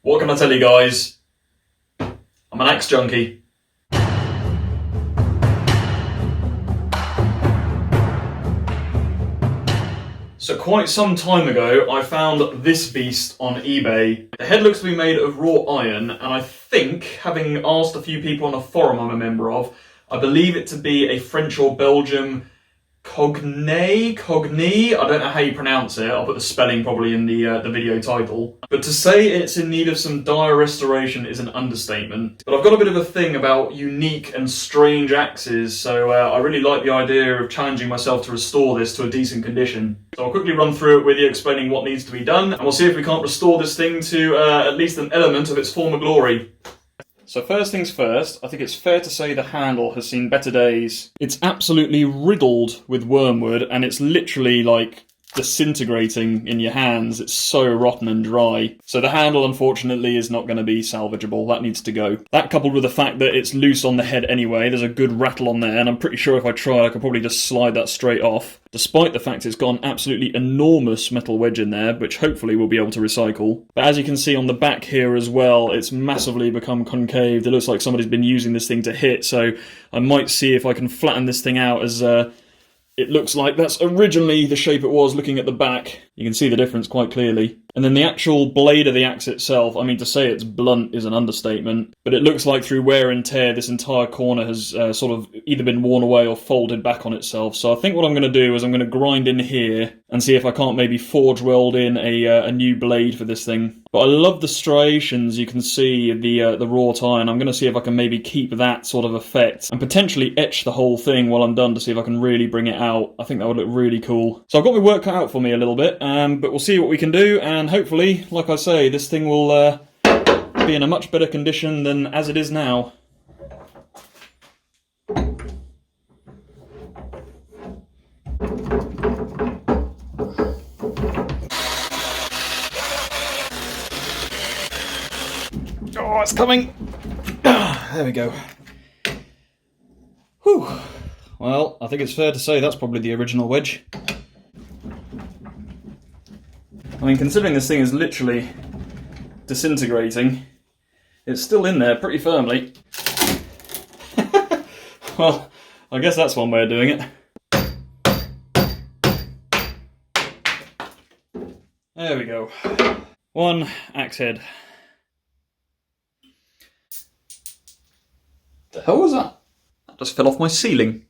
What can I tell you guys? I'm an axe junkie. So quite some time ago, I found this beast on eBay. The head looks to be made of wrought iron, and I think, having asked a few people on a forum I'm a member of, I believe it to be a French or Belgium Cognée? I don't know how you pronounce it. I'll put the spelling probably in the video title. But to say it's in need of some dire restoration is an understatement. But I've got a bit of a thing about unique and strange axes, so I really like the idea of challenging myself to restore this to a decent condition. So I'll quickly run through it with you, explaining what needs to be done, and we'll see if we can't restore this thing to at least an element of its former glory. So first things first, I think it's fair to say the handle has seen better days. It's absolutely riddled with wormwood, and it's literally like disintegrating in your hands. It's so rotten and dry. So the handle, unfortunately, is not going to be salvageable. That needs to go. That, coupled with the fact that it's loose on the head anyway, there's a good rattle on there, and I'm pretty sure if I tried I could probably just slide that straight off. Despite the fact it's got an absolutely enormous metal wedge in there, which hopefully we'll be able to recycle. But as you can see on the back here as well, it's massively become concaved. It looks like somebody's been using this thing to hit, so I might see if I can flatten this thing out as it looks like that's originally the shape it was looking at the back. You can see the difference quite clearly. And then the actual blade of the axe itself, I mean, to say it's blunt is an understatement, but it looks like through wear and tear this entire corner has sort of either been worn away or folded back on itself. So I think what I'm going to do is I'm going to grind in here and see if I can't maybe forge weld in a new blade for this thing. But I love the striations you can see, the wrought iron. I'm going to see if I can maybe keep that sort of effect and potentially etch the whole thing while I'm done to see if I can really bring it out. I think that would look really cool. So I've got my work cut out for me a little bit, but we'll see what we can do, and hopefully, like I say, this thing will be in a much better condition than as it is now. Oh, it's coming! There we go. Whew. Well, I think it's fair to say that's probably the original wedge. I mean, considering this thing is literally disintegrating, it's still in there pretty firmly. Well, I guess that's one way of doing it. There we go. One axe head. The hell was that? That just fell off my ceiling.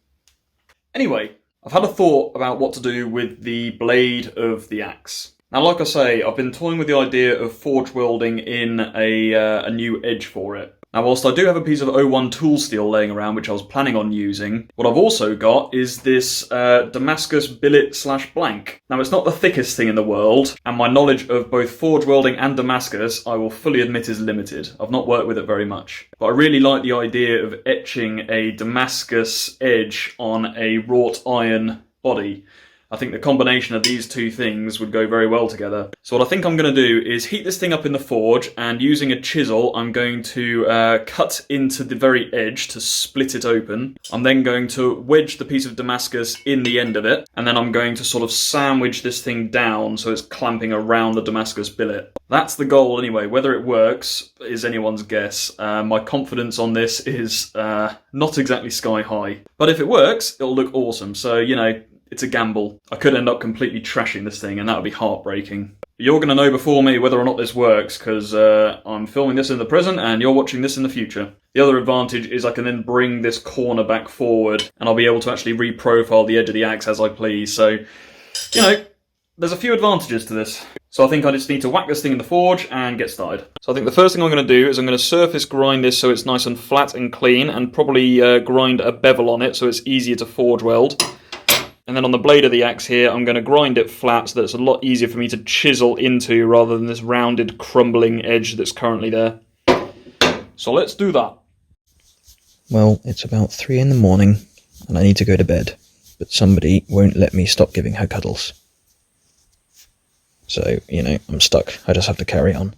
Anyway, I've had a thought about what to do with the blade of the axe. Now, like I say, I've been toying with the idea of forge welding in a new edge for it. Now, whilst I do have a piece of 01 tool steel laying around, which I was planning on using, what I've also got is this Damascus billet/blank. Now, it's not the thickest thing in the world, and my knowledge of both forge welding and Damascus, I will fully admit, is limited. I've not worked with it very much. But I really like the idea of etching a Damascus edge on a wrought iron body. I think the combination of these two things would go very well together. So what I think I'm going to do is heat this thing up in the forge, and using a chisel I'm going to cut into the very edge to split it open. I'm then going to wedge the piece of Damascus in the end of it, and then I'm going to sort of sandwich this thing down so it's clamping around the Damascus billet. That's the goal anyway. Whether it works is anyone's guess. My confidence on this is not exactly sky high. But if it works, it'll look awesome. So, you know, it's a gamble. I could end up completely trashing this thing, and that would be heartbreaking. You're going to know before me whether or not this works, because I'm filming this in the present and you're watching this in the future. The other advantage is I can then bring this corner back forward, and I'll be able to actually reprofile the edge of the axe as I please. So, you know, there's a few advantages to this. So I think I just need to whack this thing in the forge and get started. So I think the first thing I'm going to do is I'm going to surface grind this so it's nice and flat and clean, and probably grind a bevel on it so it's easier to forge weld. And then on the blade of the axe here, I'm going to grind it flat so that it's a lot easier for me to chisel into rather than this rounded, crumbling edge that's currently there. So let's do that. Well, it's about 3 in the morning and I need to go to bed, but somebody won't let me stop giving her cuddles. So, you know, I'm stuck. I just have to carry on.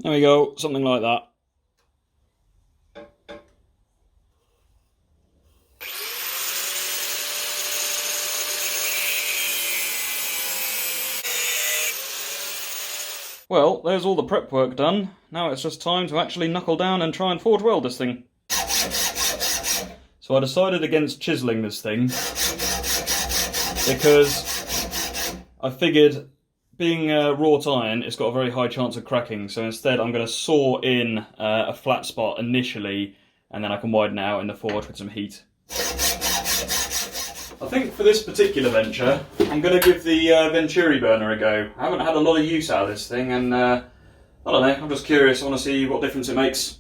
There we go, something like that. Well, there's all the prep work done. Now it's just time to actually knuckle down and try and forge weld this thing. So I decided against chiselling this thing because I figured being wrought iron, it's got a very high chance of cracking. So instead I'm going to saw in a flat spot initially, and then I can widen it out in the forge with some heat. I think for this particular venture, I'm going to give the Venturi burner a go. I haven't had a lot of use out of this thing, and I don't know, I'm just curious. I want to see what difference it makes.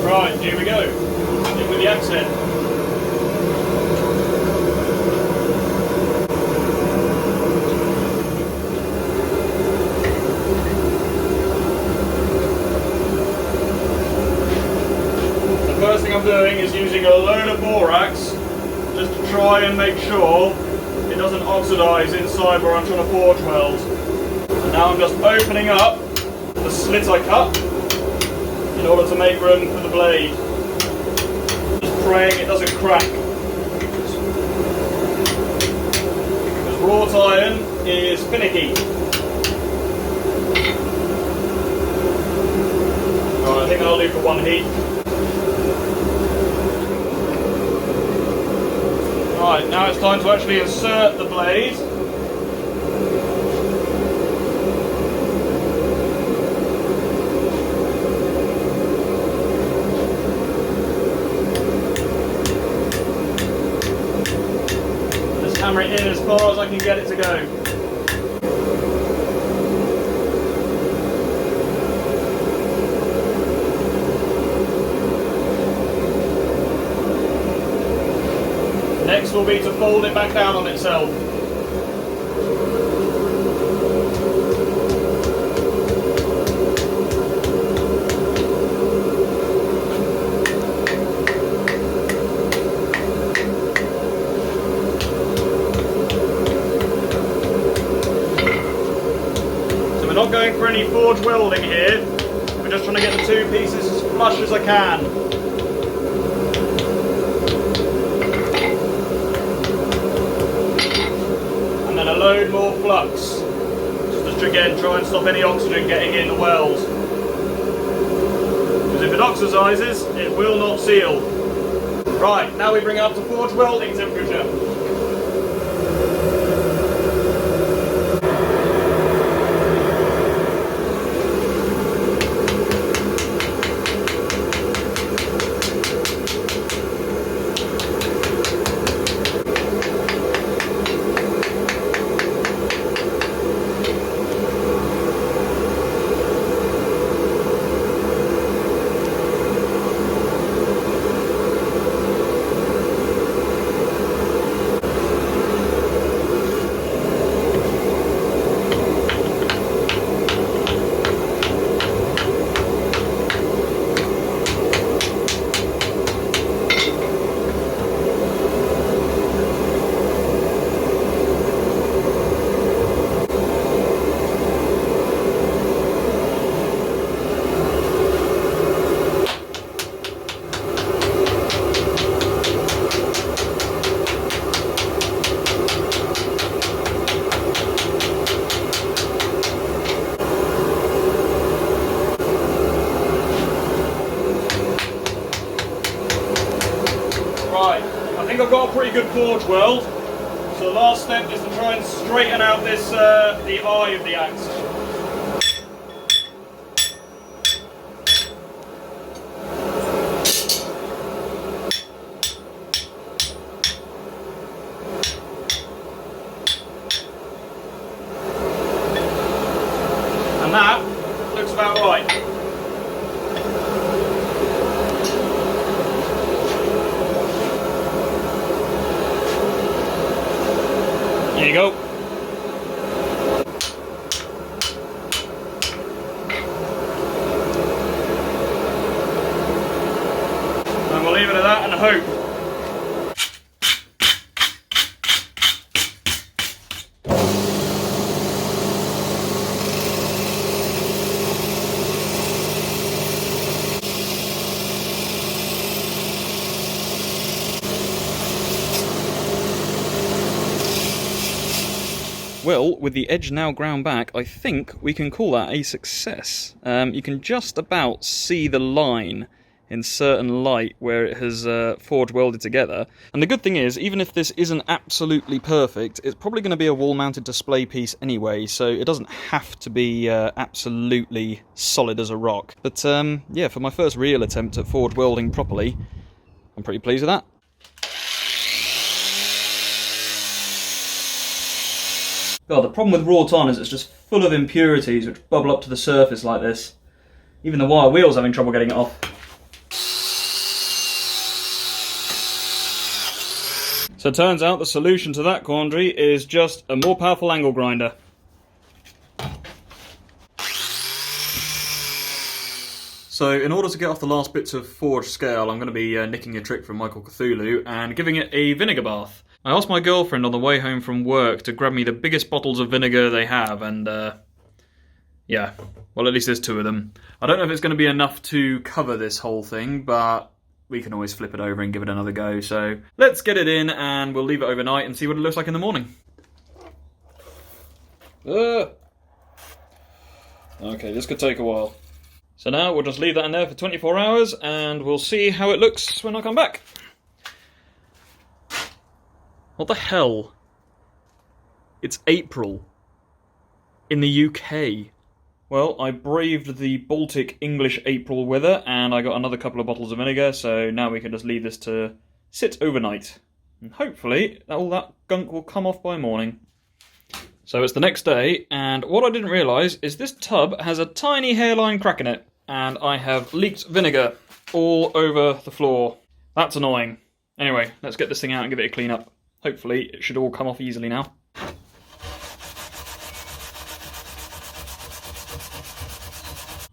Right, here we go. In with the accent. First thing I'm doing is using a load of borax just to try and make sure it doesn't oxidise inside where I'm trying to forge weld. And now I'm just opening up the slit I cut in order to make room for the blade. Just praying it doesn't crack. Because wrought iron is finicky. Right, I think that'll do for one heat. Right, now it's time to actually insert the blade. Just hammer it in as far as I can get it to go. Next will be to fold it back down on itself. So we're not going for any forge welding here, we're just trying to get the two pieces as flush as I can. A load more flux, just to again try and stop any oxygen getting in the weld, because if it oxidizes it will not seal. Right, now we bring it up to forge welding temperature. I think I've got a pretty good forge weld, so the last step is to try and straighten out this the eye of the axe. And that looks about right. There you go. And we'll leave it at that and hope. Well, with the edge now ground back, I think we can call that a success. You can just about see the line in certain light where it has forge welded together. And the good thing is, even if this isn't absolutely perfect, it's probably going to be a wall-mounted display piece anyway, so it doesn't have to be absolutely solid as a rock. But yeah, for my first real attempt at forge welding properly, I'm pretty pleased with that. God, the problem with wrought iron is it's just full of impurities which bubble up to the surface like this. Even the wire wheel's having trouble getting it off. So it turns out the solution to that quandary is just a more powerful angle grinder. So in order to get off the last bits of forged scale, I'm going to be nicking a trick from Michael Cthulhu and giving it a vinegar bath. I asked my girlfriend on the way home from work to grab me the biggest bottles of vinegar they have, and yeah, well, at least there's 2 of them. I don't know if it's going to be enough to cover this whole thing, but we can always flip it over and give it another go. So let's get it in and we'll leave it overnight and see what it looks like in the morning. Okay, this could take a while. So now we'll just leave that in there for 24 hours and we'll see how it looks when I come back. What the hell? It's April in the UK. Well, I braved the Baltic English April weather and I got another couple of bottles of vinegar, so now we can just leave this to sit overnight. And hopefully all that gunk will come off by morning. So it's the next day, and what I didn't realise is this tub has a tiny hairline crack in it, and I have leaked vinegar all over the floor. That's annoying. Anyway, let's get this thing out and give it a clean up. Hopefully it should all come off easily now.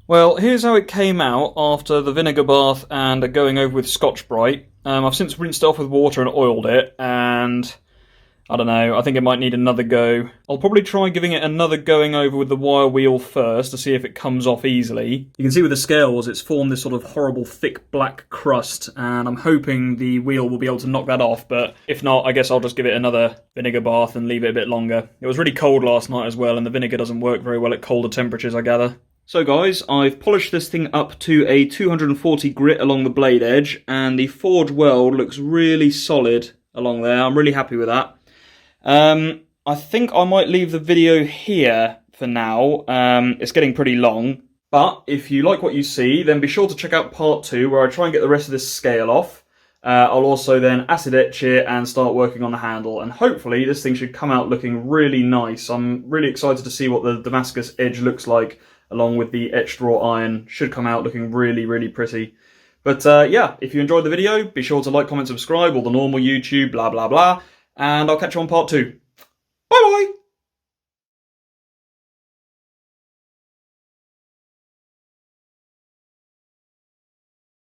Well, here's how it came out after the vinegar bath and going over with Scotch-Brite. I've since rinsed it off with water and oiled it, and I don't know, I think it might need another go. I'll probably try giving it another going over with the wire wheel first to see if it comes off easily. You can see with the scales it's formed this sort of horrible thick black crust, and I'm hoping the wheel will be able to knock that off, but if not, I guess I'll just give it another vinegar bath and leave it a bit longer. It was really cold last night as well, and the vinegar doesn't work very well at colder temperatures, I gather. So guys, I've polished this thing up to a 240 grit along the blade edge, and the forge weld looks really solid along there. I'm really happy with that. I think I might leave the video here for now. It's getting pretty long, but if you like what you see, then be sure to check out part 2 where I try and get the rest of this scale off. I'll also then acid etch it and start working on the handle, and hopefully this thing should come out looking really nice. I'm really excited to see what the Damascus edge looks like along with the etched wrought iron. Should come out looking really, really pretty. But yeah, if you enjoyed the video, be sure to like, comment, subscribe, all the normal YouTube, blah, blah, blah. And I'll catch you on part 2. Bye bye!